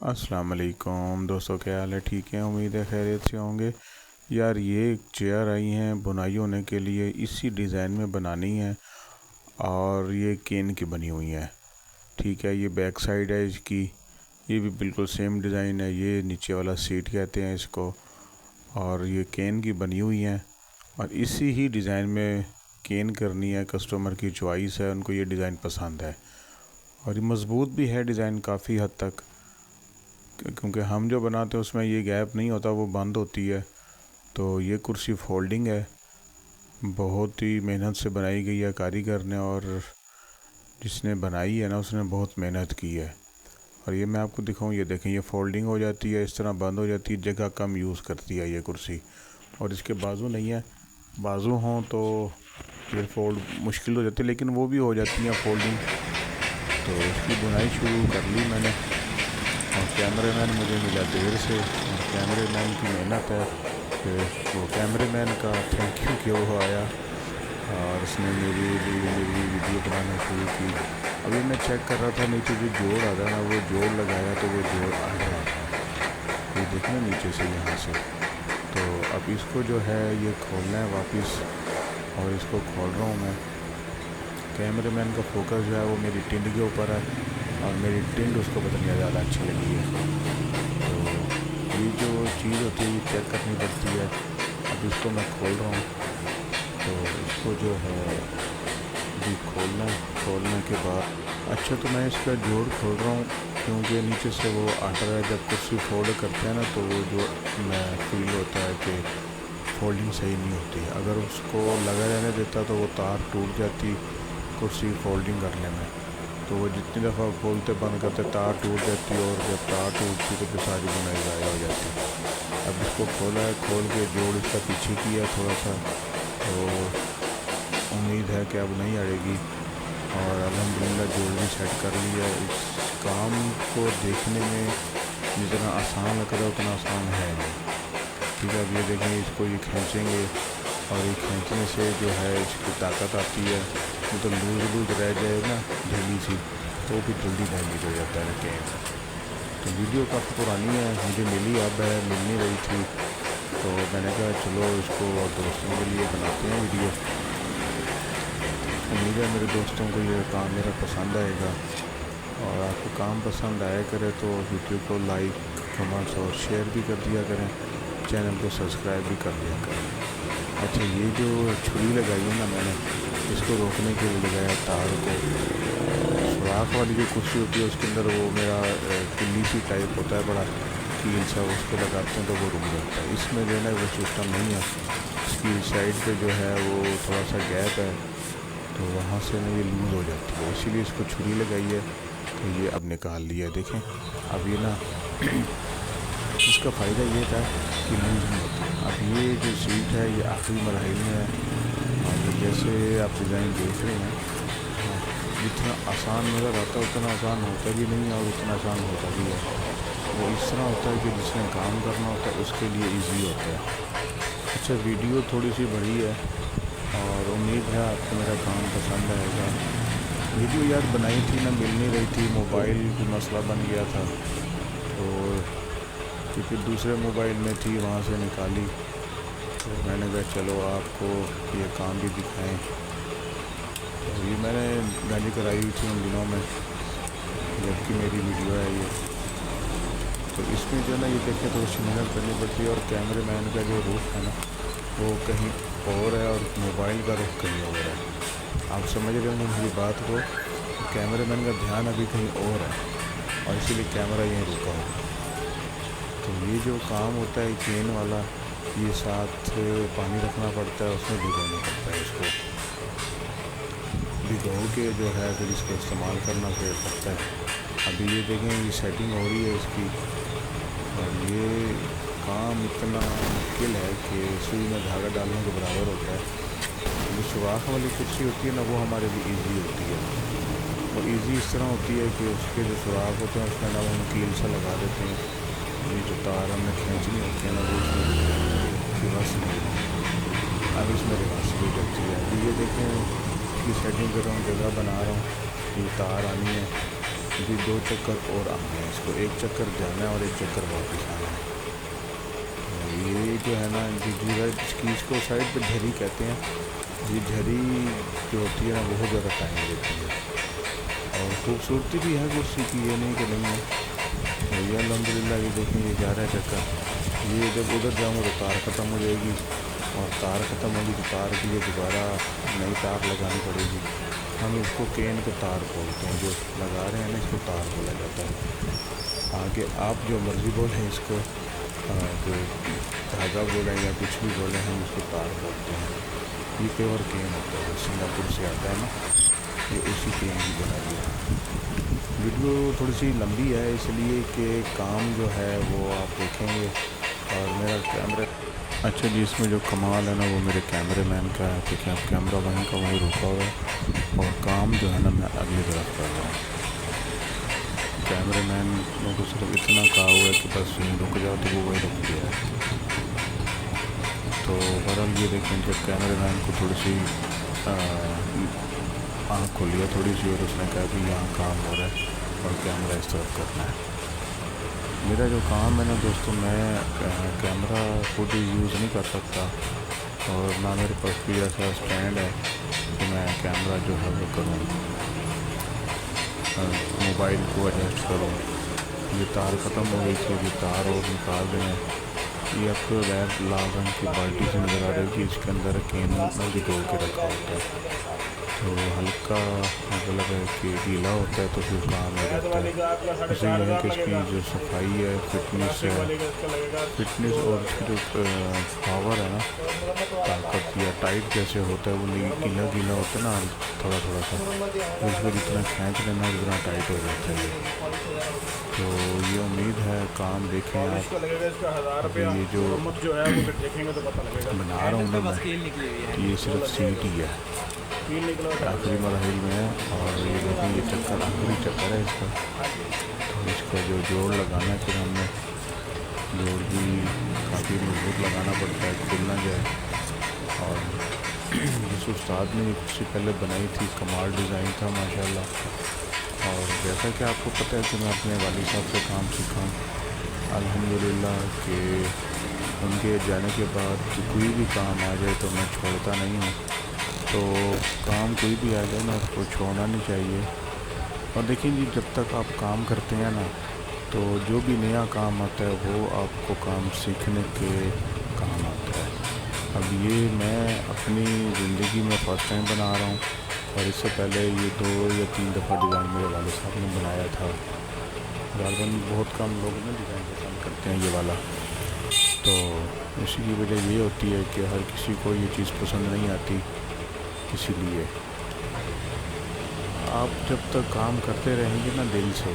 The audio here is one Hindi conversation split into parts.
अस्सलाम वालेकुम दोस्तों, क्या हाल है? ठीक है, उम्मीद है खैरियत से होंगे। यार ये चेयर आई हैं बुनाई होने के लिए, इसी डिज़ाइन में बनानी है और ये केन की बनी हुई है। ठीक है, ये बैक साइड है इसकी, ये भी बिल्कुल सेम डिज़ाइन है। ये नीचे वाला सीट कहते हैं इसको, और ये केन की बनी हुई है और इसी ही डिज़ाइन में केन करनी है। कस्टमर की चॉइस है, उनको ये डिज़ाइन पसंद है और ये मज़बूत भी है डिज़ाइन काफ़ी हद तक, क्योंकि हम जो बनाते हैं उसमें ये गैप नहीं होता, वो बंद होती है। तो ये कुर्सी फोल्डिंग है, बहुत ही मेहनत से बनाई गई है कारीगर ने, और जिसने बनाई है ना उसने बहुत मेहनत की है। और ये मैं आपको दिखाऊं, ये देखें, ये फोल्डिंग हो जाती है, इस तरह बंद हो जाती है, जगह कम यूज़ करती है ये कुर्सी। और इसके बाजू नहीं है, बाजू हों तो ये फोल्ड मुश्किल हो जाती है, लेकिन वो भी हो जाती हैं फोल्डिंग। तो इसकी बुनाई शुरू कर ली मैंने, और कैमरामैन मुझे मिला देर से, और कैमरामैन की मेहनत है कि वो कैमरामैन का थैंक यू कि वो आया और उसने मेरी वीडियो बनाना शुरू की। अभी मैं चेक कर रहा था, नीचे जो जोड़ आ रहा है ना, वो जोड़ लगाया तो वो जोड़ आ रहा है, ये देखना नीचे से यहाँ से। तो अब इसको जो है ये खोलना है वापस, और इसको खोल रहा हूँ मैं। कैमरामैन का फोकस जो है वो मेरी टिंड के ऊपर है, और मेरी टिंड उसको पता नहीं ज़्यादा अच्छी लगी है। तो ये जो चीज़ होती है ये चेक करनी पड़ती है। अब इसको मैं खोल रहा हूँ, तो इसको जो है अभी खोलने के बाद, अच्छा तो मैं इसका जोड़ खोल रहा हूँ क्योंकि नीचे से वो आता है। जब कुर्सी फोल्ड करते हैं ना तो वो जो मैं फील होता है कि फोल्डिंग सही नहीं होती। अगर उसको लगा रहने देता तो वो तार टूट जाती कुर्सी फोल्डिंग करने में। तो वो जितनी दफ़ा खोलते बंद करते तार टूट जाती, और जब तार टूटती तो फिर सारी बुनाई ज़ाया हो जाती। अब इसको खोला है, खोल के जोड़ इसका पीछे किया थोड़ा सा, तो उम्मीद है कि अब नहीं अड़ेगी। और अल्हम्दुलिल्लाह जोड़ भी सेट कर लिया। इस काम को देखने में जितना आसान लग रहा है उतना आसान है नहीं। ठीक है, अब ये देखें, इसको ये खींचेंगे और ये खींचने से जो है इसकी ताकत आती है। तो लूज रह जाए ना ढीली सी, तो भी जल्दी डैमेज हो जाता है केन। तो वीडियो काफ़ी पुरानी है, मुझे मिली अब है, मिल नहीं रही थी, तो मैंने कहा चलो इसको और दोस्तों के लिए बनाते हैं वीडियो। उम्मीद है मेरे दोस्तों को ये काम मेरा पसंद आएगा, और आपको काम पसंद आया करे तो वीडियो को लाइक, कमेंट्स और शेयर भी कर दिया करें, चैनल को सब्सक्राइब भी कर दिया करें। अच्छा, ये जो छुरी लगाई है ना मैंने, इसको रोकने के लिए लगाया तार को। सुराख वाली जो कुर्सी होती है उसके अंदर वो मेरा किल्ली सी टाइप होता है, बड़ा कील सा, उसको लगाते हैं तो वो रुक जाता है। इसमें जो है ना वो सिस्टम नहीं है, इसकी साइड पे जो है वो थोड़ा सा गैप है, तो वहाँ से ना ये लूज़ हो जाती है, इसीलिए इसको छुरी लगाई है। तो ये अब निकाल लिया, देखें अब ये ना इसका फ़ायदा ये था कि लूज़ नहीं होती। अब ये जो सीट है ये आखिरी मरहले में है, और जैसे आप डिज़ाइन देख रहे हैं, जितना आसान नज़र आता है उतना आसान होता भी नहीं है, और उतना आसान होता भी है। वो इस तरह होता है कि जिसने काम करना होता है उसके लिए इजी होता है। अच्छा, वीडियो थोड़ी सी बड़ी है और उम्मीद है आपको मेरा काम पसंद आएगा। वीडियो यार बनाई थी ना, मिल नहीं रही थी, मोबाइल की मसला बन गया था, तो फिर दूसरे मोबाइल में थी, वहाँ से निकाली। तो मैंने कहा चलो आपको ये काम भी दिखाएं। तो ये मैंने गाड़ी कराई हुई थी उन दिनों में, जबकि मेरी वीडियो है ये। तो इसमें जो ना ये देखें तो उसकी मेहनत करनी पड़ती है, और कैमरामैन का जो रुख है ना वो कहीं और है, और मोबाइल का रुख कहीं और है। आप समझ रहे होंगे मेरी बात को, कैमरामैन का ध्यान अभी कहीं और है, और इसीलिए कैमरा यहीं रुका हो। तो ये जो काम होता है केन वाला, ये साथ पानी रखना पड़ता है, उसमें भिगोना पड़ता है। इसको भिगो के जो है फिर इसको इस्तेमाल करना फिर पड़ता है। अभी ये देखें, ये सेटिंग हो रही है इसकी, और ये काम इतना मुश्किल है कि सुई में धागा डालने के बराबर होता है। जो सुराख वाली कुर्सी होती है ना वो हमारे लिए ईजी होती है। वो ईजी इस तरह होती है कि उसके जो सुराख होते हैं उसमें ना हम कील सा लगा देते हैं, ये जो तार हमने खींचनी होती है ना वो उसमें रिवर्स नहीं, अब इसमें रिवर्स भी करती है। अभी ये देखें, इसकी सेटिंग कर रहा हूँ, जगह बना रहा हूँ, ये तार आनी है, अभी 2 चक्कर और आना है इसको, 1 चक्कर जाना है और 1 चक्कर वापस आना है। ये जो है ना इसको साइड पे झरी कहते हैं। ये झरी जो होती है ना बहुत ज़्यादा टाइम लेती है और खूबसूरती भी है कुर्सी की, ये नहीं कि नहीं है। तो ये अल्हम्दुलिल्लाह ये देखें ये जा रहा है चक्कर। ये जब उधर जाऊँगा तो तार ख़त्म हो जाएगी और तार ख़त्म होगी तो तार के लिए दोबारा नई तार लगानी पड़ेगी। हम इसको केन को तार बोलते हैं, जो लगा रहे हैं ना इसको तार बोला जाता है। आगे आप जो मर्ज़ी बोलें इसको, जो धागा बोलें या कुछ भी बोलें, हम इसको तार बोलते हैं। ये प्योर केन होता है, सिंगापुर से आता है ना, ये उसी केन की बनाई है। वीडियो थोड़ी सी लंबी है इसलिए कि काम जो है वो आप देखेंगे और मेरा कैमरा अच्छा जी, इसमें जो कमाल है ना वो मेरे कैमरे मैन का है, क्योंकि अब कैमरा मैन का वहीं रुका हुआ है और काम जो है ना मैं अगली तरफ कर रहा हूँ। कैमरे मैन ने तो सिर्फ इतना कहा हुआ है कि बस यहीं रुक जाओ, तो वो वहीं रुक गया है। तो बहरहाल ये देखें, जब कैमरे मैन को थोड़ी सी आँख खोली है थोड़ी सी और उसने कहा कि यहाँ काम हो रहा है और कैमरा इस तरफ करना है। मेरा जो काम है ना दोस्तों, मैं कैमरा खुद यूज़ नहीं कर सकता और ना मेरे पास कोई ऐसा स्टैंड है कि मैं कैमरा जो है वो करूँ, मोबाइल को एडजस्ट करूँ। ये तार ख़त्म हो गई थी, ये तार और निकाल रहे हैं। ये आपको रेड लाल रंग की बाल्टी से नज़र आ रही है कि इसके अंदर केन भी जोड़ के रखा होता है। तो हल्का मतलब है कि गीला होता है तो फिर काम हो जाता है। जैसे ये है कि इसकी जो सफाई है, फिटनेस और इसकी जो पावर है ना, ताकत या टाइट जैसे होता है, वो गीला गीला होता है ना थोड़ा थोड़ा सा, तो इसको जितना खींच लेना उतना टाइट हो जाता है। तो ये उम्मीद है काम देखें आप। अभी ये जो बना रहा हूँ ना मैं, ये सिर्फ सीट ही है, आखिरी मरहल में है। और ये देखें ये चक्कर आखिरी चक्कर है इसका। तो इसका जो जोड़ लगाना है, फिर हमने जोड़ भी काफ़ी मजबूत लगाना पड़ता है, खुल ना जाए। और जिस उस्ताद ने कुर्सी पहले बनाई थी, कमाल डिज़ाइन था माशाल्लाह। और जैसा कि आपको पता है कि मैं अपने वालिद साहब से काम सीखा अल्हम्दुलिल्लाह, कि उनके जाने के बाद कोई भी काम आ जाए तो मैं छोड़ता नहीं हूँ। तो काम कोई भी आ जाए ना, उसको छोड़ना नहीं चाहिए। और देखिए जी, जब तक आप काम करते हैं ना, तो जो भी नया काम आता है वो आपको काम सीखने के काम आता है। अब ये मैं अपनी ज़िंदगी में फ़र्स्ट टाइम बना रहा हूँ और इससे पहले ये 2 या 3 दफ़ा डिज़ाइन मेरे वालिद साहब ने बनाया था। गालबन बहुत कम लोग ना डिज़ाइन पसंद करते हैं ये वाला, तो इसी की वजह ये होती है कि हर किसी को ये चीज़ पसंद नहीं आती। इसीलिए आप जब तक काम करते रहेंगे ना दिल से,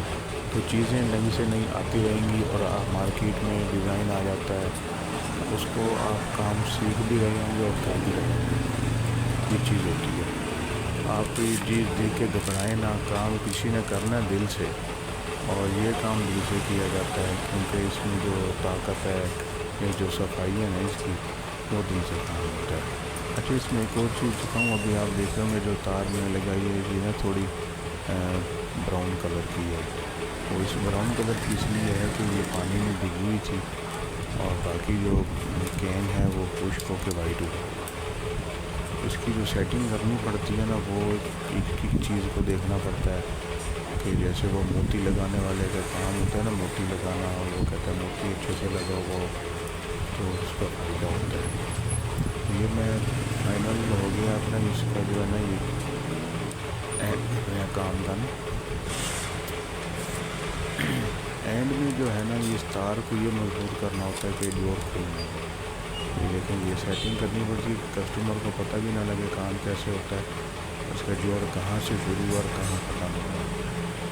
तो चीज़ें नई से नई आती रहेंगी और आप मार्केट में डिज़ाइन आ जाता है, उसको आप काम सीख भी रहे होंगे और कर भी रहे होंगे। ये चीज़ होती है, आप ये चीज़ देख के घबराएं ना, काम किसी ने करना दिल से और ये काम दिल से किया जाता है, क्योंकि इसमें जो ताकत है, ये जो सफाई है ना इसकी, वो दिल से काम होता है। अच्छा, इसमें एक और चीज़ दिखाऊँ, अभी आप देख रहे होंगे जो तार मैंने लगाई है ये ना थोड़ी ब्राउन कलर की है। वो इस ब्राउन कलर की इसलिए है कि ये पानी में भीगी हुई थी और बाकी जो कैन है वो खुश्क होकर वाइट हो गई। इसकी जो सेटिंग करनी पड़ती है ना, वो एक चीज़ को देखना पड़ता है कि जैसे वो मोती लगाने वाले का काम होता है ना, मोती लगाना, और वो कहता है मोती अच्छे से लगा वो, तो उसका फ़ायदा होता है। ये मैं फाइनल हो गया अपना इसका जो है ना, ये एंड अपने काम का ना एंड में जो है ना, ये तार को ये मजबूत करना होता है कि जोड़ खुलना है। लेकिन ये सेटिंग करनी पड़ती है, कस्टमर को पता भी ना लगे काम कैसे होता है, उसका जोड़ कहाँ से शुरू और कहाँ ख़त्म होता है।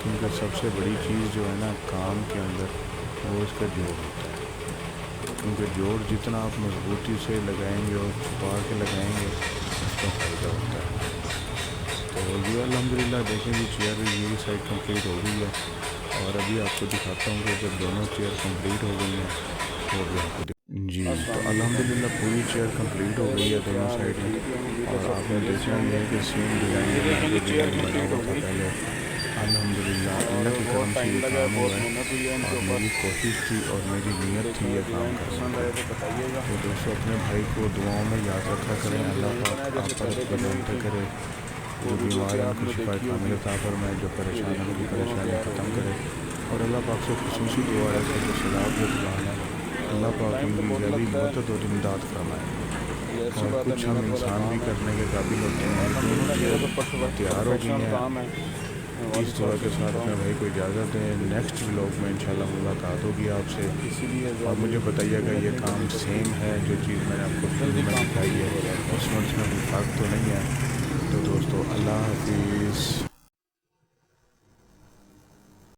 क्योंकि सबसे बड़ी चीज़ जो है ना काम के अंदर, वो इसका जोड़ होता है। क्योंकि जोड़ जितना आप मजबूती से लगाएंगे और छुपा के लगाएंगे, उसका फ़ायदा होता है। तो ये अल्हम्दुलिल्लाह देखें जी, चेयर ये साइड कंप्लीट हो गई है और अभी आपको दिखाता हूँ कि जब दोनों चेयर कंप्लीट हो गई हैं तो अभी आपको जी, तो अल्हम्दुलिल्लाह पूरी चेयर कंप्लीट हो गई है दोनों साइड में। और आपने देखना ये है कि सेम डिज़ाइन बना हुआ था पहले, अल्हम्दुलिल्लाह और अल्लाह के करम बहुत से टाइम ये लगा है, काम हुआ बहुत है मेहनत हुई है इनके और ऊपर। मेरी कोशिश थी और मेरी नीयत थी ये काम करने पसंद आए की। तो बताइएगा। तो दोस्तों अपने भाई को दुआओं में याद रखा करें, सेम अल्लाह डिज़ाइन बनाया पाक आप जैसे पर पहले अपनी बनी हुई रहमतें थी, करे, वो जो वीडियो बीमार भी हैं उनको आपने शिफाए देखी कामिल होगी। अता फरमाए, जो ये परेशान हैं देखिए उनकी जी दोनों परेशानियाँ तैयार हो ख़त्म गई करे। हैं। और अल्लाह पाक से खुसूसी दुआ है कि जो सलाब जुबान है अल्लाह और पाक टाइम तो उनकी बहुत ज़्यादा लगता मदद है, और इमदाद फरमाए। ये अच्छी और बात है, कुछ हम मेहनत वाला इंसान भी काम है। करने के काबिल होते हैं। और ये दोनों अल्हम्दुलिल्लाह मेरा चेयर तो तैयार हो गई प्रोफेशनल हैं। काम है। मैं वालिद इस साहब दुआ से के साथ सीखा अपने हूँ, भाई को इजाज़त दें। नेक्स्ट व्लॉग में इंशाल्लाह मुलाकात होगी आपसे। इसीलिए और ज़्यादा मुझे बताइएगा मेहनत ये नहीं काम करनी पड़ती, सेम है जो चीज़ मैंने आपको फिल्म जल्दी में काम दिखाई कंप्लीट है, हो जाता है। उसमें कोई फ़र्क तो नहीं है। तो दोस्तों अल्लाह हाफिज़।